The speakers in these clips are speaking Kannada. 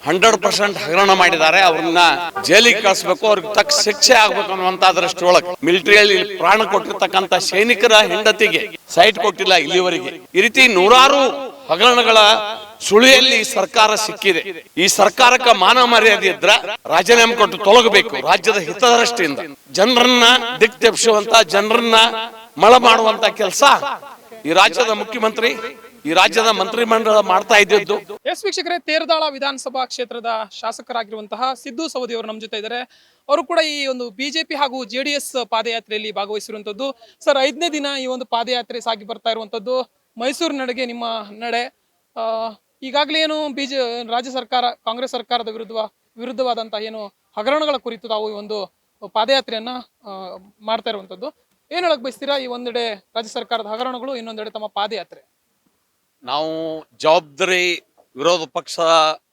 100% ಹಗರಣ ಮಾಡಿದ್ದಾರೆ. ಅವ್ರನ್ನ ಜೈಲಿಗೆ ಕಳಿಸ್ಬೇಕು, ಅವ್ರಿಗೆ ತಕ್ಕ ಶಿಕ್ಷೆ ಆಗ್ಬೇಕು ಅನ್ನುವಂತ ದೃಷ್ಟಿಯೊಳಗೆ ಮಿಲಿಟರಿಯಲ್ಲಿ ಪ್ರಾಣ ಕೊಟ್ಟಿರ್ತಕ್ಕಂಥ ಸೈನಿಕರ ಹೆಂಡತಿಗೆ ಸೈಟ್ ಕೊಟ್ಟಿಲ್ಲ ಇಲ್ಲಿವರೆಗೆ. ಈ ರೀತಿ ನೂರಾರು ಹಗರಣಗಳ ಸುಳಿಯಲ್ಲಿ ಸರ್ಕಾರ ಸಿಕ್ಕಿದೆ. ಈ ಸರ್ಕಾರಕ್ಕೆ ಮಾನ ಮರ್ಯಾದೆ ಇದ್ರ ರಾಜೀನಾಮೆ ಕೊಟ್ಟು ತೊಲಗಬೇಕು. ರಾಜ್ಯದ ಹಿತದೃಷ್ಟಿಯಿಂದ ಜನರನ್ನ ದಿಕ್ ತೆಪ್ಪಿಸುವಂತ, ಜನರನ್ನ ಮಳ ಮಾಡುವಂತ ಕೆಲಸ ಈ ರಾಜ್ಯದ ಮುಖ್ಯಮಂತ್ರಿ, ಈ ರಾಜ್ಯದ ಮಂತ್ರಿಮಂಡಲ ಮಾಡ್ತಾ ಇದ್ದದ್ದು. ವೀಕ್ಷಕರೇ, ತೇರದಾಳ ವಿಧಾನಸಭಾ ಕ್ಷೇತ್ರದ ಶಾಸಕರಾಗಿರುವಂತಹ ಸಿದ್ದು ಸವದಿ ಅವರು ನಮ್ಮ ಜೊತೆ ಇದ್ದಾರೆ. ಅವರು ಕೂಡ ಈ ಒಂದು ಬಿಜೆಪಿ ಹಾಗೂ JDS ಪಾದಯಾತ್ರೆಯಲ್ಲಿ ಭಾಗವಹಿಸಿರುವಂತದ್ದು. ಸರ್, 5ನೇ ದಿನ ಈ ಒಂದು ಪಾದಯಾತ್ರೆ ಸಾಗಿ ಬರ್ತಾ ಇರುವಂತದ್ದು. ಮೈಸೂರು ನಡೆಗೆ ನಿಮ್ಮ ನಡೆ. ಈಗಾಗಲೇ ಏನು ರಾಜ್ಯ ಸರ್ಕಾರ, ಕಾಂಗ್ರೆಸ್ ಸರ್ಕಾರದ ವಿರುದ್ಧವಾದಂತಹ ಏನು ಹಗರಣಗಳ ಕುರಿತು ತಾವು ಈ ಒಂದು ಪಾದಯಾತ್ರೆಯನ್ನ ಮಾಡ್ತಾ ಇರುವಂತದ್ದು. ಏನ್ ಹೇಳಕ್ ಬಯಸ್ತೀರಾ? ಈ ಒಂದೆಡೆ ರಾಜ್ಯ ಸರ್ಕಾರದ ಹಗರಣಗಳು, ಇನ್ನೊಂದೆಡೆ ತಮ್ಮ ಪಾದಯಾತ್ರೆ. ನಾವು ಜವಾಬ್ದಾರಿ ವಿರೋಧ ಪಕ್ಷ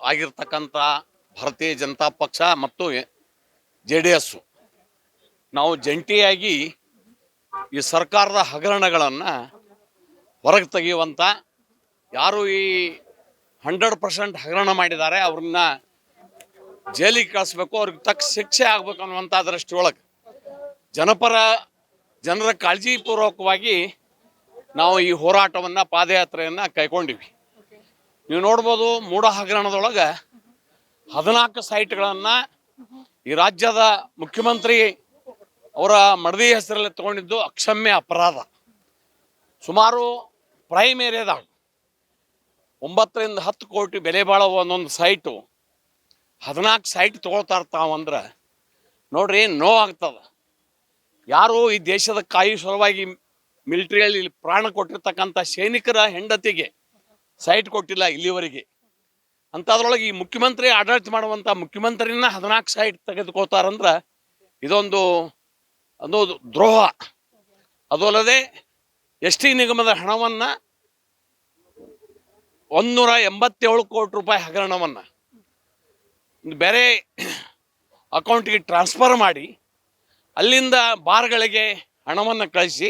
ಆಗಿರ್ತಕ್ಕಂಥ ಭಾರತೀಯ ಜನತಾ ಪಕ್ಷ ಮತ್ತು JDS ನಾವು ಜಂಟಿಯಾಗಿ ಈ ಸರ್ಕಾರದ ಹಗರಣಗಳನ್ನು ಹೊರಗೆ ತೆಗೆಯುವಂಥ, ಯಾರು ಈ 100% ಹಗರಣ ಮಾಡಿದ್ದಾರೆ ಅವ್ರನ್ನ ಜೈಲಿಗೆ ಕಳಿಸ್ಬೇಕು, ಅವ್ರಿಗೆ ತಕ್ಕ ಶಿಕ್ಷೆ ಆಗ್ಬೇಕು ಅನ್ನುವಂಥ ದೃಷ್ಟಿಯೊಳಗೆ ಜನರ ಕಾಳಜಿಪೂರ್ವಕವಾಗಿ ನಾವು ಈ ಹೋರಾಟವನ್ನು, ಪಾದಯಾತ್ರೆಯನ್ನು ಕೈಗೊಂಡಿವಿ. ನೀವು ನೋಡ್ಬೋದು, ಮೂಡ ಹಗರಣದೊಳಗೆ 14 ಸೈಟ್ಗಳನ್ನು ಈ ರಾಜ್ಯದ ಮುಖ್ಯಮಂತ್ರಿ ಅವರ ಮಡದಿ ಹೆಸರಲ್ಲಿ ತಗೊಂಡಿದ್ದು ಅಕ್ಷಮ್ಯ ಅಪರಾಧ. ಸುಮಾರು ಪ್ರೈಮ್ ಏರಿಯಾದಾಗ 9 ರಿಂದ 10 ಕೋಟಿ ಬೆಲೆ ಬಾಳುವ ಒಂದೊಂದು ಸೈಟು 14 ಸೈಟ್ ತೊಗೊಳ್ತಾ ಇರ್ತಾವಂದ್ರೆ ನೋಡ್ರಿ, ನೋವಾಗ್ತದ. ಯಾರು ಈ ದೇಶದ ಕಾಯಿ ಸಲುವಾಗಿ ಮಿಲಿಟರಿಯಲ್ಲಿ ಪ್ರಾಣ ಕೊಟ್ಟಿರ್ತಕ್ಕಂಥ ಸೈನಿಕರ ಹೆಂಡತಿಗೆ ಸೈಟ್ ಕೊಟ್ಟಿಲ್ಲ ಇಲ್ಲಿವರೆಗೆ. ಅಂಥದ್ರೊಳಗೆ ಈ ಮುಖ್ಯಮಂತ್ರಿ ಆಡಳಿತ ಮಾಡುವಂಥ ಮುಖ್ಯಮಂತ್ರಿನ 14 ಸೈಟ್ ತೆಗೆದುಕೋತಾರಂದ್ರೆ ಇದೊಂದು ದ್ರೋಹ. ಅದು ಅಲ್ಲದೆ ST ನಿಗಮದ ಹಣವನ್ನು 187 ಕೋಟಿ ರೂಪಾಯಿ ಹಗರಣವನ್ನು ಬೇರೆ ಅಕೌಂಟಿಗೆ ಟ್ರಾನ್ಸ್ಫರ್ ಮಾಡಿ, ಅಲ್ಲಿಂದ ಬಾರ್ಗಳಿಗೆ ಹಣವನ್ನು ಕಳಿಸಿ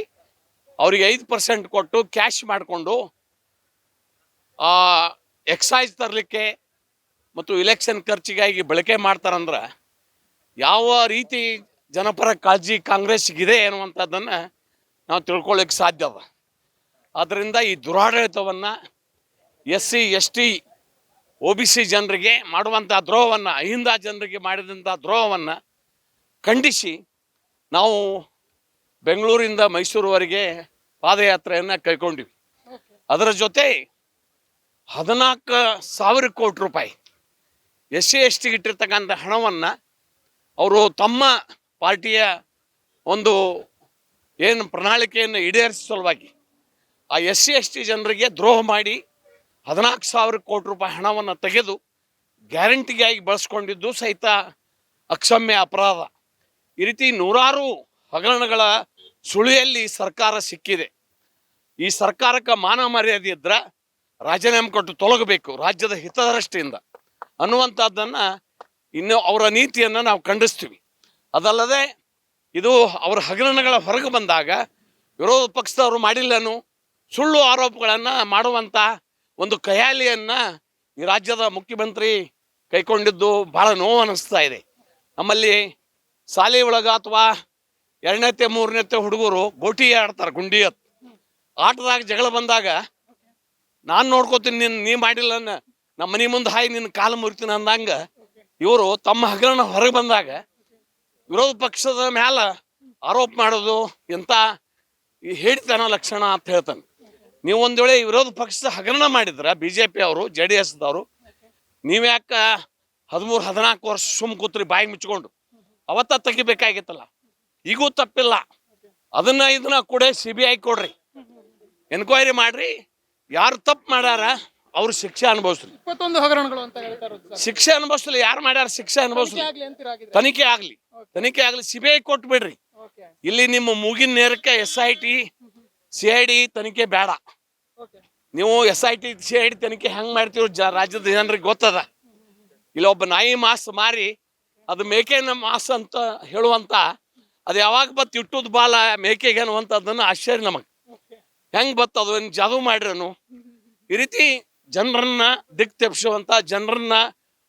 ಅವರಿಗೆ 5% ಕೊಟ್ಟು ಕ್ಯಾಶ್ ಮಾಡಿಕೊಂಡು ಎಕ್ಸೈಸ್ ತರಲಿಕ್ಕೆ ಮತ್ತು ಇಲೆಕ್ಷನ್ ಖರ್ಚಿಗಾಗಿ ಬಳಕೆ ಮಾಡ್ತಾರಂದ್ರೆ ಯಾವ ರೀತಿ ಜನಪರ ಕಾಳಜಿ ಕಾಂಗ್ರೆಸ್ಗಿದೆ ಅನ್ನುವಂಥದ್ದನ್ನು ನಾವು ತಿಳ್ಕೊಳ್ಳಿಕ್ಕೆ ಸಾಧ್ಯ ಅದ. ಆದ್ದರಿಂದ ಈ ದುರಾಡಳಿತವನ್ನು SC ST OBC ಜನರಿಗೆ ಮಾಡುವಂಥ ದ್ರೋಹವನ್ನು, ಅಹಿಂದ ಜನರಿಗೆ ಮಾಡಿದಂಥ ದ್ರೋಹವನ್ನು ಖಂಡಿಸಿ ನಾವು ಬೆಂಗಳೂರಿಂದ ಮೈಸೂರುವರೆಗೆ ಪಾದಯಾತ್ರೆಯನ್ನು ಕೈಗೊಂಡಿವಿ. ಅದರ ಜೊತೆ 14,000 ಕೋಟಿ ರೂಪಾಯಿ SC ST ಇಟ್ಟಿರ್ತಕ್ಕಂಥ ಹಣವನ್ನು ಅವರು ತಮ್ಮ ಪಾರ್ಟಿಯ ಒಂದು ಏನು ಪ್ರಣಾಳಿಕೆಯನ್ನು ಈಡೇರಿಸುವ ಸಲುವಾಗಿ ಆ SC ST ಜನರಿಗೆ ದ್ರೋಹ ಮಾಡಿ 14,000 ಕೋಟಿ ರೂಪಾಯಿ ಹಣವನ್ನು ತೆಗೆದು ಗ್ಯಾರಂಟಿಗಾಗಿ ಬಳಸ್ಕೊಂಡಿದ್ದು ಸಹಿತ ಅಕ್ಷಮ್ಯ ಅಪರಾಧ. ಈ ರೀತಿ ನೂರಾರು ಹಗರಣಗಳ ಸುಳಿಯಲ್ಲಿ ಸರ್ಕಾರ ಸಿಕ್ಕಿದೆ. ಈ ಸರ್ಕಾರಕ್ಕೆ ಮಾನ ಮರ್ಯಾದೆ ಇದ್ರೆ ರಾಜೀನಾಮೆ ಕೊಟ್ಟು ತೊಲಗಬೇಕು, ರಾಜ್ಯದ ಹಿತದೃಷ್ಟಿಯಿಂದ ಅನ್ನುವಂಥದ್ದನ್ನು ಇನ್ನು ಅವರ ನೀತಿಯನ್ನು ನಾವು ಖಂಡಿಸ್ತೀವಿ. ಅದಲ್ಲದೆ ಇದು ಅವರ ಹಗರಣಗಳ ಹೊರಗೆ ಬಂದಾಗ ವಿರೋಧ ಪಕ್ಷದವರು ಮಾಡಿಲ್ಲನು ಸುಳ್ಳು ಆರೋಪಗಳನ್ನು ಮಾಡುವಂಥ ಒಂದು ಖಯಾಲಿಯನ್ನು ಈ ರಾಜ್ಯದ ಮುಖ್ಯಮಂತ್ರಿ ಕೈಗೊಂಡಿದ್ದು ಭಾಳ ನೋವು ಅನ್ನಿಸ್ತಾ ಇದೆ. ನಮ್ಮಲ್ಲಿ ಶಾಲೆ ಒಳಗೆ ಅಥವಾ 2ನೇ 3ನೇ ಹುಡುಗರು ಗೋಟಿ ಆಡ್ತಾರೆ, ಗುಂಡಿ ಆಟದಾಗ ಜಗಳ ಬಂದಾಗ ನಾನು ನೋಡ್ಕೋತೀನಿ, ನೀ ಮಾಡಿಲ್ಲ, ನಮ್ಮ ಮನೆ ಮುಂದೆ ಹಾಯಿ ನಿನ್ನ ಕಾಲು ಮುರಿತೀನಿ ಅಂದಂಗೆ ಇವರು ತಮ್ಮ ಹಗರಣ ಹೊರಗೆ ಬಂದಾಗ ವಿರೋಧ ಪಕ್ಷದ ಮ್ಯಾಲ ಆರೋಪ ಮಾಡೋದು ಎಂಥ ಹೇಳಿತನ ಲಕ್ಷಣ ಅಂತ ಹೇಳ್ತಾನೆ. ನೀವು ಒಂದು ವೇಳೆ ವಿರೋಧ ಪಕ್ಷದ ಹಗರಣ ಮಾಡಿದ್ರೆ BJP ಅವರು, JDSದವರು, ನೀವ್ಯಾಕೆ 13-14 ವರ್ಷ ಸುಮ್ಮ ಕೂತ್ರಿ ಬಾಯಿ ಮುಚ್ಕೊಂಡು? ಅವತ್ತ ತೆಗಿಬೇಕಾಗಿತ್ತಲ್ಲ. ಈಗೂ ತಪ್ಪಿಲ್ಲ, ಇದನ್ನ ಕೂಡ CBI ಕೊಡ್ರಿ, ಎನ್ಕ್ವೈರಿ ಮಾಡ್ರಿ, ಯಾರು ತಪ್ಪು ಮಾಡ್ಯಾರ ಅವ್ರು ಶಿಕ್ಷೆ ಅನುಭವಿಸ್ರಿ. 21 ಹಗರಣಗಳು ಅಂತ ಹೇಳ್ತಾರೆ. ಶಿಕ್ಷೆ ಅನುಭವಿಸ್ಲಿ, ಯಾರು ಮಾಡ್ಯಾರ ಶಿಕ್ಷೆ ಅನುಭವಿಸ್ಲಿ, ತನಿಖೆ ಆಗ್ಲಿ, CBI ಕೊಟ್ಟು ಬಿಡ್ರಿ. ಇಲ್ಲಿ ನಿಮ್ಮ ಮೂಗಿನ ನೇರಕ್ಕೆ SIT CID ತನಿಖೆ ಬೇಡ. ನೀವು SIT CID ತನಿಖೆ ಹೆಂಗ್ ಮಾಡ್ತೀವಿ ರಾಜ್ಯದ ಜನರಿಗೆ ಗೊತ್ತದ. ಇಲ್ಲಿ ಒಬ್ಬ ನಾಯಿ ಮಾಸ್ ಮಾರಿ ಅದು ಮೇಕೆನ ಮಾಸ್ ಅಂತ ಹೇಳುವಂತ, ಅದು ಯಾವಾಗ ಬತ್ ಇಟ್ಟುದ್ ಬಾಲ ಮೇಕೆಗೆ ಅನ್ನುವಂಥದ್ದನ್ನು ಆಶ್ಚರ್ಯ ನಮಗೆ. ಹೆಂಗ್ ಬತ್ತದು, ಜಾದು ಮಾಡ್ರನು? ಈ ರೀತಿ ಜನರನ್ನ ದಿಕ್ ತೆಪ್ಪಿಸುವಂತ, ಜನರನ್ನ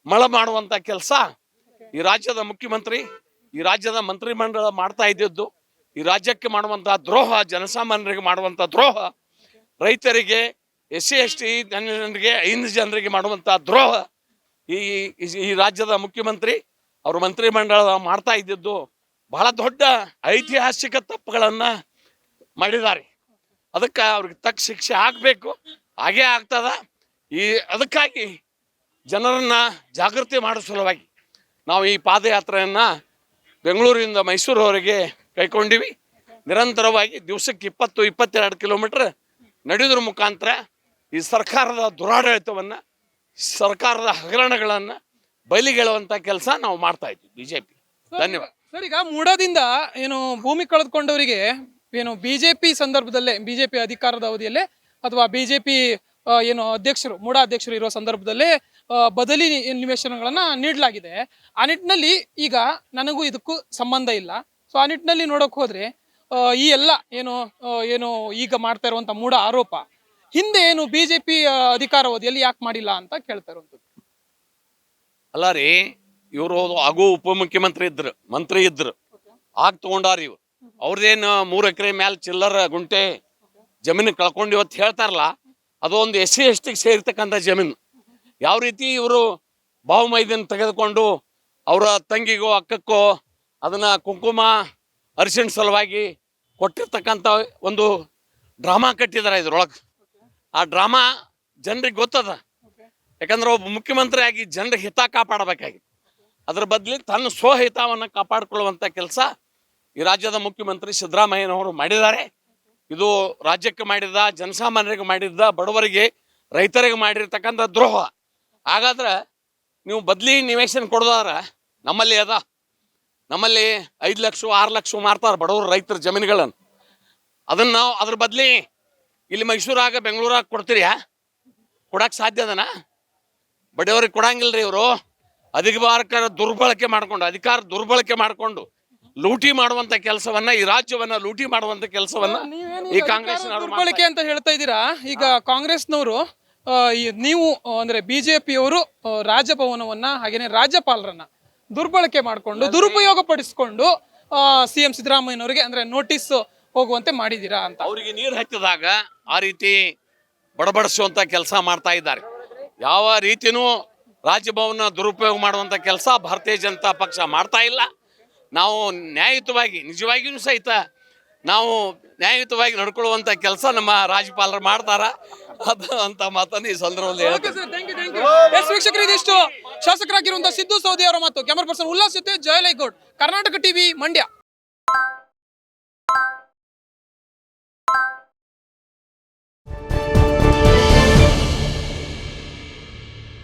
ಮಳ ಮಾಡುವಂತ ಕೆಲಸ ಈ ರಾಜ್ಯದ ಮುಖ್ಯಮಂತ್ರಿ, ಈ ರಾಜ್ಯದ ಮಂತ್ರಿಮಂಡಲ ಮಾಡ್ತಾ ಇದ್ದಿದ್ದು, ಈ ರಾಜ್ಯಕ್ಕೆ ಮಾಡುವಂತ ದ್ರೋಹ, ಜನಸಾಮಾನ್ಯರಿಗೆ ಮಾಡುವಂತ ದ್ರೋಹ, ರೈತರಿಗೆ, SC ST ಜನರಿಗೆ, 5 ಜನರಿಗೆ ಮಾಡುವಂತ ದ್ರೋಹ ಈ ರಾಜ್ಯದ ಮುಖ್ಯಮಂತ್ರಿ ಅವರು ಮಂತ್ರಿಮಂಡಲ ಮಾಡ್ತಾ ಇದ್ದಿದ್ದು ಬಹಳ ದೊಡ್ಡ ಐತಿಹಾಸಿಕ ತಪ್ಪುಗಳನ್ನ ಮಾಡಿದ್ದಾರೆ. ಅದಕ್ಕೆ ಅವ್ರಿಗೆ ತಕ್ಕ ಶಿಕ್ಷೆ ಆಗ್ಬೇಕು, ಹಾಗೇ ಆಗ್ತದ. ಅದಕ್ಕಾಗಿ ಜನರನ್ನ ಜಾಗೃತಿ ಮಾಡೋ ಸಲುವಾಗಿ ನಾವು ಈ ಪಾದಯಾತ್ರೆಯನ್ನ ಬೆಂಗಳೂರಿನಿಂದ ಮೈಸೂರವರೆಗೆ ಕೈಕೊಂಡಿವಿ. ನಿರಂತರವಾಗಿ ದಿವಸಕ್ಕೆ 20-22 ಕಿಲೋಮೀಟರ್ ನಡೆಯೋದ್ರ ಮುಖಾಂತರ ಈ ಸರ್ಕಾರದ ದುರಾಡಳಿತವನ್ನ, ಸರ್ಕಾರದ ಹಗರಣಗಳನ್ನ ಬಯಲಿಗೆಳುವಂತ ಕೆಲಸ ನಾವು ಮಾಡ್ತಾ ಇದ್ವಿ ಬಿಜೆಪಿ. ಧನ್ಯವಾದ ಸರ್. ಈಗ ಮೂಡಾದಿಂದ ಏನು ಭೂಮಿ ಕಳೆದುಕೊಂಡವರಿಗೆ ಏನು ಬಿಜೆಪಿ ಸಂದರ್ಭದಲ್ಲೇ, ಬಿಜೆಪಿ ಅಧಿಕಾರದ ಅವಧಿಯಲ್ಲೇ ಅಥವಾ ಬಿಜೆಪಿ ಏನು ಅಧ್ಯಕ್ಷರು, ಮೂಡಾ ಅಧ್ಯಕ್ಷರು ಇರೋ ಸಂದರ್ಭದಲ್ಲೇ ಬದಲಿ ನಿವೇಶನಗಳನ್ನ ನೀಡಲಾಗಿದೆ. ಆ ನಿಟ್ಟಿನಲ್ಲಿ ಈಗ ನನಗೂ ಇದಕ್ಕೂ ಸಂಬಂಧ ಇಲ್ಲ. ಸೊ ಆ ನಿಟ್ಟಿನಲ್ಲಿ ನೋಡಕ್ ಹೋದ್ರೆ ಈ ಎಲ್ಲ ಏನು ಈಗ ಮಾಡ್ತಾ ಇರುವಂತ ಮೂಡ ಆರೋಪ ಹಿಂದೆ ಏನು ಬಿಜೆಪಿ ಅಧಿಕಾರಾವಧಿಯಲ್ಲಿ ಯಾಕೆ ಮಾಡಿಲ್ಲ ಅಂತ ಕೇಳ್ತಾ ಇರುವಂತದ್ದು. ಅಲ್ಲ ರೀ, ಇವರು ಆಗು ಉಪಮುಖ್ಯಮಂತ್ರಿ ಇದ್ರು, ಮಂತ್ರಿ ಇದ್ರು, ಆಗ ತಗೊಂಡಾರ ಇವ್ರು. ಅವ್ರದೇನು 3 ಎಕರೆ ಮ್ಯಾಲ ಚಿಲ್ಲರ ಗುಂಟೆ ಜಮೀನು ಕಳ್ಕೊಂಡು ಇವತ್ತು ಹೇಳ್ತಾರಲ್ಲ, ಅದು ಒಂದು SC ST ಸೇರ್ತಕ್ಕಂಥ ಜಮೀನು. ಯಾವ ರೀತಿ ಇವರು ಬಾವುಮೈದನ್ ತೆಗೆದುಕೊಂಡು ಅವರ ತಂಗಿಗೋ ಅಕ್ಕಕ್ಕೋ ಅದನ್ನ ಕುಂಕುಮ ಅರಿಶಿಣ ಸಲುವಾಗಿ ಕೊಟ್ಟಿರ್ತಕ್ಕಂಥ ಒಂದು ಡ್ರಾಮಾ ಕಟ್ಟಿದಾರೆ ಇದ್ರೊಳಗೆ. ಆ ಡ್ರಾಮಾ ಜನರಿಗೆ ಗೊತ್ತದ. ಯಾಕಂದ್ರೆ ಒಬ್ಬ ಮುಖ್ಯಮಂತ್ರಿ ಆಗಿ ಜನರ ಹಿತ ಕಾಪಾಡಬೇಕಾಗಿತ್ತು. ಅದ್ರ ಬದಲಿ ತನ್ನ ಸ್ವಹಿತವನ್ನು ಕಾಪಾಡಿಕೊಳ್ಳುವಂಥ ಕೆಲಸ ಈ ರಾಜ್ಯದ ಮುಖ್ಯಮಂತ್ರಿ ಸಿದ್ದರಾಮಯ್ಯನವರು ಮಾಡಿದ್ದಾರೆ. ಇದು ರಾಜ್ಯಕ್ಕೆ ಮಾಡಿದ, ಜನಸಾಮಾನ್ಯರಿಗೆ ಮಾಡಿದ್ದ, ಬಡವರಿಗೆ, ರೈತರಿಗೆ ಮಾಡಿರ್ತಕ್ಕಂಥ ದ್ರೋಹ. ಹಾಗಾದ್ರೆ ನೀವು ಬದಲಿ ನಿವೇಶನ ಕೊಡೋದಾರ ನಮ್ಮಲ್ಲಿ ಅದ. ನಮ್ಮಲ್ಲಿ 5 ಲಕ್ಷ 6 ಲಕ್ಷ ಮಾರ್ತಾರೆ ಬಡವರು, ರೈತರ ಜಮೀನುಗಳನ್ನು. ಅದನ್ನ ನಾವು ಅದ್ರ ಬದಲಿ ಇಲ್ಲಿ ಮೈಸೂರಾಗ, ಬೆಂಗಳೂರಾಗ ಕೊಡ್ತೀರಿ? ಕೊಡಕ್ಕೆ ಸಾಧ್ಯ ಅದನ? ಬಡವರಿಗೆ ಕೊಡಂಗಿಲ್ರಿ ಇವರು. ಅಧಿಕಾರ ದುರ್ಬಳಕೆ ಮಾಡ್ಕೊಂಡು ಲೂಟಿ ಮಾಡುವಂತ ಕೆಲಸವನ್ನ, ಈ ರಾಜ್ಯವನ್ನ ಲೂಟಿ ಮಾಡುವಂತ ಕೆಲಸವನ್ನ ಈ ಕಾಂಗ್ರೆಸ್ ದುರ್ಬಳಕೆ ಅಂತ ಹೇಳ್ತಾ ಇದ್ದೀರಾ. ಈಗ ಕಾಂಗ್ರೆಸ್ನವರು ನೀವು ಅಂದ್ರೆ ಬಿಜೆಪಿಯವರು ರಾಜಭವನವನ್ನ ಹಾಗೇನೆ ರಾಜ್ಯಪಾಲರನ್ನ ದುರ್ಬಳಕೆ ಮಾಡಿಕೊಂಡು, ದುರುಪಯೋಗ ಪಡಿಸಿಕೊಂಡು CM ಸಿದ್ದರಾಮಯ್ಯನವರಿಗೆ ಅಂದ್ರೆ ನೋಟಿಸ್ ಹೋಗುವಂತೆ ಮಾಡಿದೀರಾ ಅಂತ. ಅವರಿಗೆ ನೀರು ಹತ್ತಿದಾಗ ಆ ರೀತಿ ಬಡಬಡಿಸುವಂತ ಕೆಲಸ ಮಾಡ್ತಾ ಇದ್ದಾರೆ. ಯಾವ ರೀತಿನೂ ರಾಜಭವನ ದುರುಪಯೋಗ ಮಾಡುವಂತ ಕೆಲಸ ಭಾರತೀಯ ಜನತಾ ಪಕ್ಷ ಮಾಡ್ತಾ ಇಲ್ಲ. ನಾವು ನ್ಯಾಯಯುತವಾಗಿ, ನಿಜವಾಗಿಯೂ ಸಹಿತ ನಾವು ನ್ಯಾಯಯುತವಾಗಿ ನಡ್ಕೊಳ್ಳುವಂತ ಕೆಲಸ ನಮ್ಮ ರಾಜ್ಯಪಾಲರು ಮಾಡ್ತಾರ ಅಂತ ಮಾತನ್ನು ಈ ಸಂದರ್ಭದಲ್ಲಿ ಹೇಳ್ತಾರೆ. ವೀಕ್ಷಕರು, ಇದಿಷ್ಟು ಶಾಸಕರಾಗಿರುವಂತಹ ಸಿದ್ದು ಸವದಿ ಅವರ ಮಾತು. ಕ್ಯಾಮರಾ ಪರ್ಸನ್ ಉಲ್ಲಾಸ್ ಜೊತೆ ಜಯಲೈಗೌಡ್, ಕರ್ನಾಟಕ ಟಿವಿ, ಮಂಡ್ಯ.